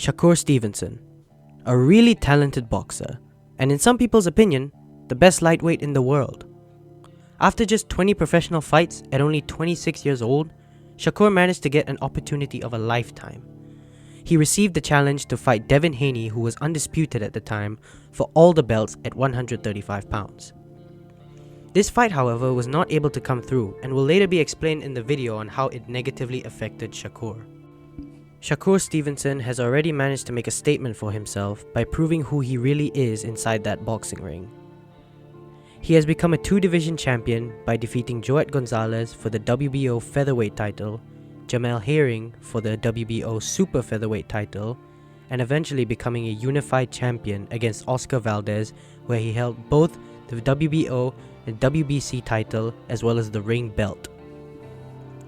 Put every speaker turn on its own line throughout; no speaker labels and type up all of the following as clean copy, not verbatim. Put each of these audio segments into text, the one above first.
Shakur Stevenson, a really talented boxer, and in some people's opinion, the best lightweight in the world. After just 20 professional fights at only 26 years old, Shakur managed to get an opportunity of a lifetime. He received the challenge to fight Devin Haney, who was undisputed at the time, for all the belts at 135 pounds. This fight, however, was not able to come through and will later be explained in the video on how it negatively affected Shakur. Shakur Stevenson has already managed to make a statement for himself by proving who he really is inside that boxing ring. He has become a 2-division champion by defeating Joet Gonzalez for the WBO featherweight title, Jamel Herring for the WBO super featherweight title, and eventually becoming a unified champion against Oscar Valdez, where he held both the WBO and WBC title as well as the ring belt.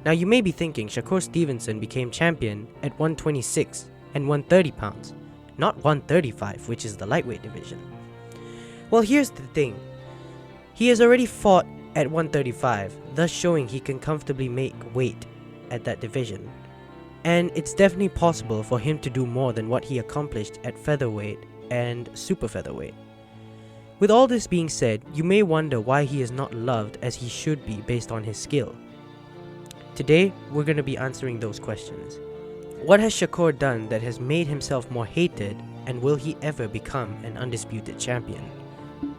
Now you may be thinking Shakur Stevenson became champion at 126 and 130 pounds, not 135, which is the lightweight division. Well, here's the thing. He has already fought at 135, thus showing he can comfortably make weight at that division. And it's definitely possible for him to do more than what he accomplished at featherweight and super featherweight. With all this being said, you may wonder why he is not loved as he should be based on his skill. Today, we're going to be answering those questions. What has Shakur done that has made himself more hated, and will he ever become an undisputed champion?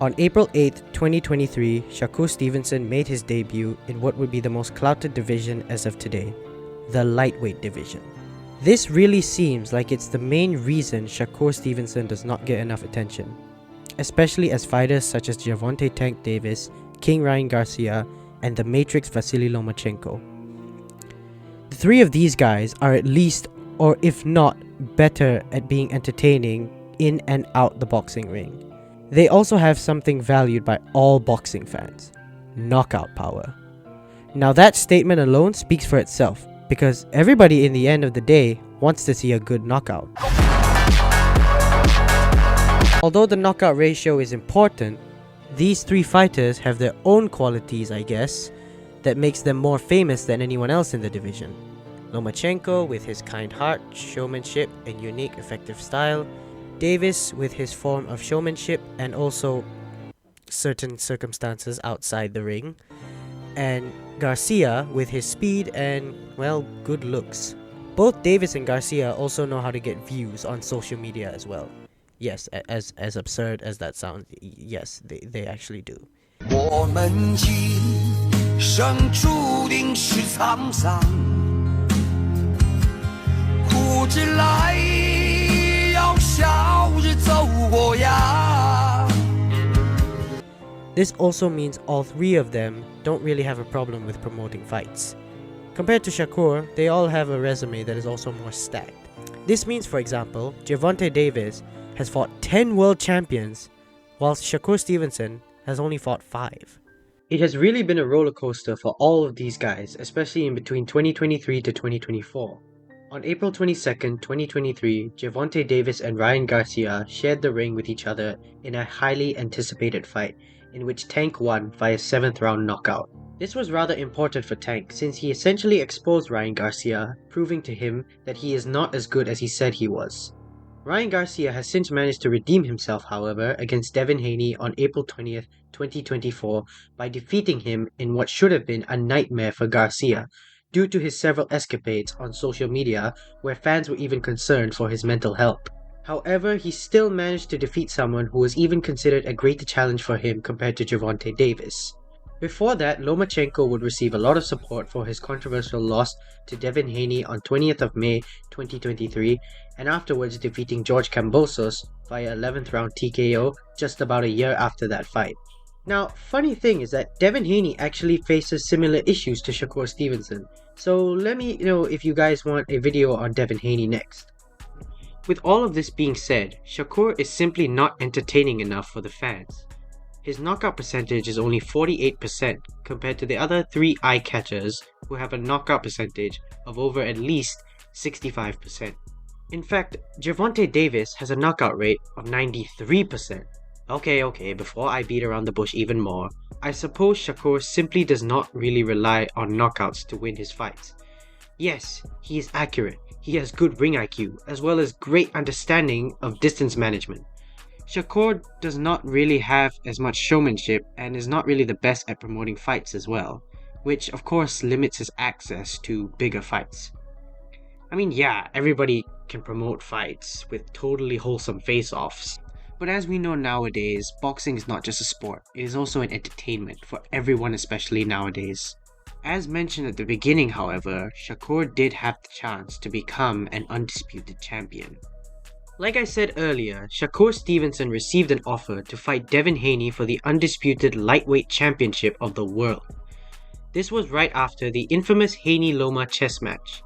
On April 8, 2023, Shakur Stevenson made his debut in what would be the most clouted division as of today, the lightweight division. This really seems like it's the main reason Shakur Stevenson does not get enough attention, especially as fighters such as Gervonta Tank Davis, King Ryan Garcia, and the Matrix Vasily Lomachenko. The three of these guys are at least, or if not, better at being entertaining in and out the boxing ring. They also have something valued by all boxing fans: knockout power. Now that statement alone speaks for itself, because everybody in the end of the day wants to see a good knockout. Although the knockout ratio is important, these three fighters have their own qualities, I guess, that makes them more famous than anyone else in the division. Lomachenko with his kind heart, showmanship, and unique effective style. Davis with his form of showmanship and also certain circumstances outside the ring. And Garcia with his speed and, well, good looks. Both Davis and Garcia also know how to get views on social media as well. Yes, as absurd as that sounds, yes, they actually do.
我们今生注定是沧桑，苦之来要笑着走过呀。
This also means all three of them don't really have a problem with promoting fights. Compared to Shakur, they all have a resume that is also more stacked. This means, for example, Gervonta Davis has fought 10 world champions, whilst Shakur Stevenson has only fought 5. It has really been a roller coaster for all of these guys, especially in between 2023 to 2024. On April 22nd, 2023, Gervonta Davis and Ryan Garcia shared the ring with each other in a highly anticipated fight, in which Tank won via 7th round knockout. This was rather important for Tank since he essentially exposed Ryan Garcia, proving to him that he is not as good as he said he was. Ryan Garcia has since managed to redeem himself, however, against Devin Haney on April 20th, 2024 by defeating him in what should have been a nightmare for Garcia, due to his several escapades on social media where fans were even concerned for his mental health. However, he still managed to defeat someone who was even considered a greater challenge for him compared to Gervonta Davis. Before that, Lomachenko would receive a lot of support for his controversial loss to Devin Haney on 20th of May 2023, and afterwards defeating George Kambosos via 11th round TKO just about a year after that fight. Now, funny thing is that Devin Haney actually faces similar issues to Shakur Stevenson, so let me know if you guys want a video on Devin Haney next. With all of this being said, Shakur is simply not entertaining enough for the fans. His knockout percentage is only 48% compared to the other three eye-catchers who have a knockout percentage of over at least 65%. In fact, Gervonta Davis has a knockout rate of 93%. Okay, before I beat around the bush even more, I suppose Shakur simply does not really rely on knockouts to win his fights. Yes, he is accurate, He has good ring IQ, as well as great understanding of distance management. Shakur does not really have as much showmanship and is not really the best at promoting fights as well, which of course limits his access to bigger fights. I mean, yeah, everybody can promote fights with totally wholesome face-offs, but as we know nowadays, boxing is not just a sport, it is also an entertainment for everyone, especially nowadays. As mentioned at the beginning, however, Shakur did have the chance to become an undisputed champion. Like I said earlier, Shakur Stevenson received an offer to fight Devin Haney for the undisputed lightweight championship of the world. This was right after the infamous Haney-Loma chess match.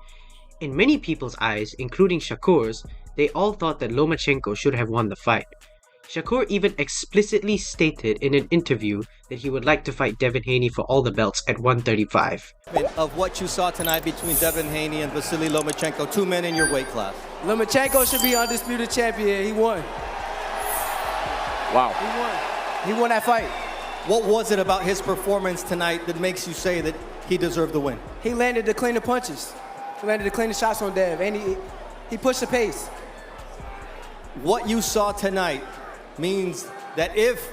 In many people's eyes, including Shakur's, they all thought that Lomachenko should have won the fight. Shakur even explicitly stated in an interview that he would like to fight Devin Haney for all the belts at 135.
Of what you saw tonight between Devin Haney and Vasily Lomachenko, two men in your weight class.
Lomachenko should be undisputed champion. He won.
Wow.
He won. He won that fight.
What was it about his performance tonight that makes you say that he deserved the win?
He landed the cleaner punches. He landed the cleaner shots on Dev, and he pushed the pace.
What you saw tonight means that if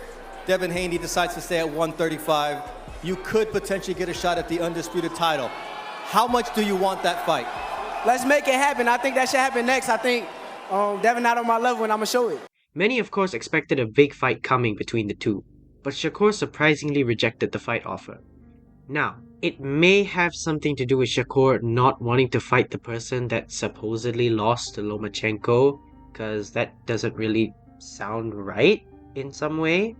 Devin Haney decides to stay at 135, you could potentially get a shot at the undisputed title. How much do you want that fight?
Let's make it happen. I think that should happen next. I think Devin not on my level, and I'm going to show it.
Many of course expected a big fight coming between the two, but Shakur surprisingly rejected the fight offer. Now, it may have something to do with Shakur not wanting to fight the person that supposedly lost to Lomachenko, because that doesn't really sound right in some way.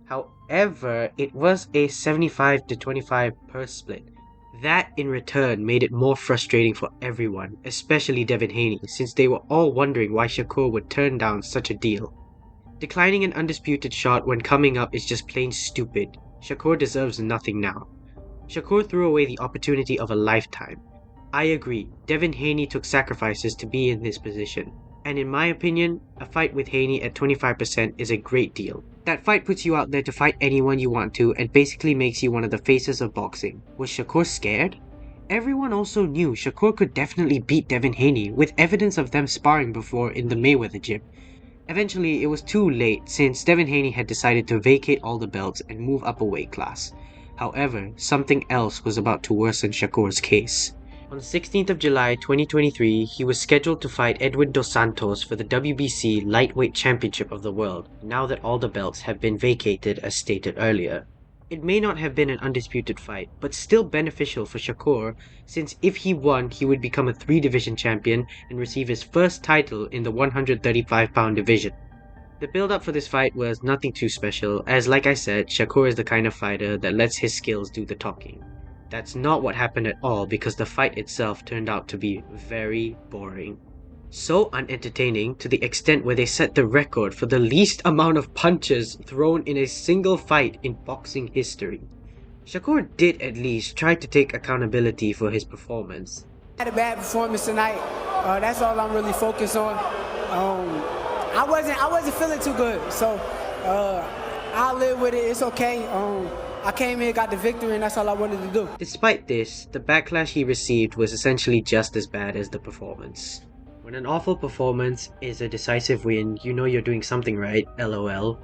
However, it was a 75-25 purse split. That in return made it more frustrating for everyone, especially Devin Haney, since they were all wondering why Shakur would turn down such a deal. Declining an undisputed shot when coming up is just plain stupid. Shakur deserves nothing now. Shakur threw away the opportunity of a lifetime. I agree, Devin Haney took sacrifices to be in this position. And in my opinion, a fight with Haney at 25% is a great deal. That fight puts you out there to fight anyone you want to and basically makes you one of the faces of boxing. Was Shakur scared? Everyone also knew Shakur could definitely beat Devin Haney with evidence of them sparring before in the Mayweather gym. Eventually, it was too late since Devin Haney had decided to vacate all the belts and move up a weight class. However, something else was about to worsen Shakur's case. On the 16th of July 2023, he was scheduled to fight Edwin Dos Santos for the WBC Lightweight Championship of the World, now that all the belts have been vacated as stated earlier. It may not have been an undisputed fight, but still beneficial for Shakur, since if he won, he would become a 3-division champion and receive his first title in the 135-pound division. The build-up for this fight was nothing too special, as like I said, Shakur is the kind of fighter that lets his skills do the talking. That's not what happened at all because the fight itself turned out to be very boring. So unentertaining to the extent where they set the record for the least amount of punches thrown in a single fight in boxing history. Shakur did at least try to take accountability for his performance.
I had a bad performance tonight. That's all I'm really focused on. I wasn't feeling too good, so I'll live with it. It's okay. I came here, got the victory, and that's all I wanted to do.
Despite this, the backlash he received was essentially just as bad as the performance. When an awful performance is a decisive win, you know you're doing something right, lol.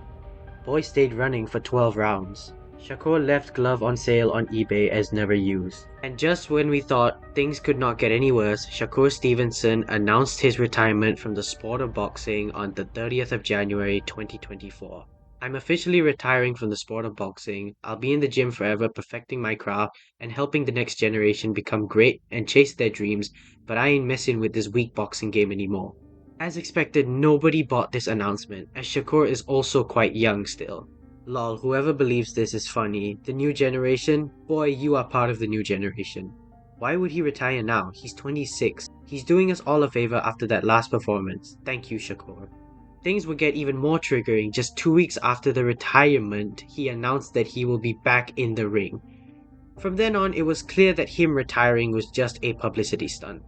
Boy stayed running for 12 rounds. Shakur left glove on sale on eBay as never used. And just when we thought things could not get any worse, Shakur Stevenson announced his retirement from the sport of boxing on the 30th of January 2024. I'm officially retiring from the sport of boxing. I'll be in the gym forever perfecting my craft and helping the next generation become great and chase their dreams, but I ain't messing with this weak boxing game anymore. As expected, nobody bought this announcement, as Shakur is also quite young still. Lol, whoever believes this is funny. The new generation? Boy, you are part of the new generation. Why would he retire now? He's 26. He's doing us all a favor after that last performance. Thank you, Shakur. Things would get even more triggering just 2 weeks after the retirement, he announced that he will be back in the ring. From then on, it was clear that him retiring was just a publicity stunt.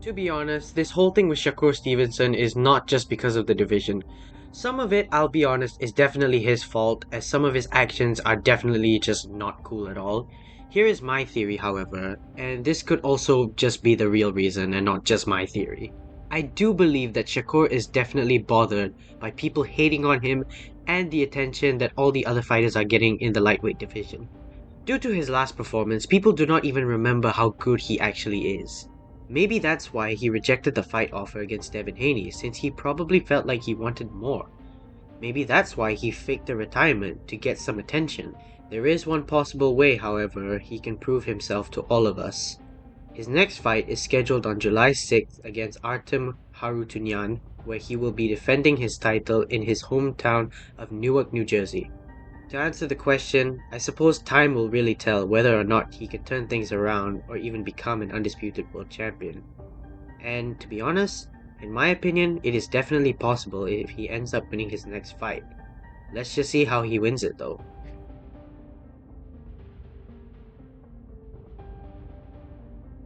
To be honest, this whole thing with Shakur Stevenson is not just because of the division. Some of it, I'll be honest, is definitely his fault, as some of his actions are definitely just not cool at all. Here is my theory, however, and this could also just be the real reason and not just my theory. I do believe that Shakur is definitely bothered by people hating on him and the attention that all the other fighters are getting in the lightweight division. Due to his last performance, people do not even remember how good he actually is. Maybe that's why he rejected the fight offer against Devin Haney, since he probably felt like he wanted more. Maybe that's why he faked a retirement to get some attention. There is one possible way, however, he can prove himself to all of us. His next fight is scheduled on July 6th against Artem Harutyunyan, where he will be defending his title in his hometown of Newark, New Jersey. To answer the question, I suppose time will really tell whether or not he can turn things around or even become an undisputed world champion. And to be honest, in my opinion, it is definitely possible if he ends up winning his next fight. Let's just see how he wins it though.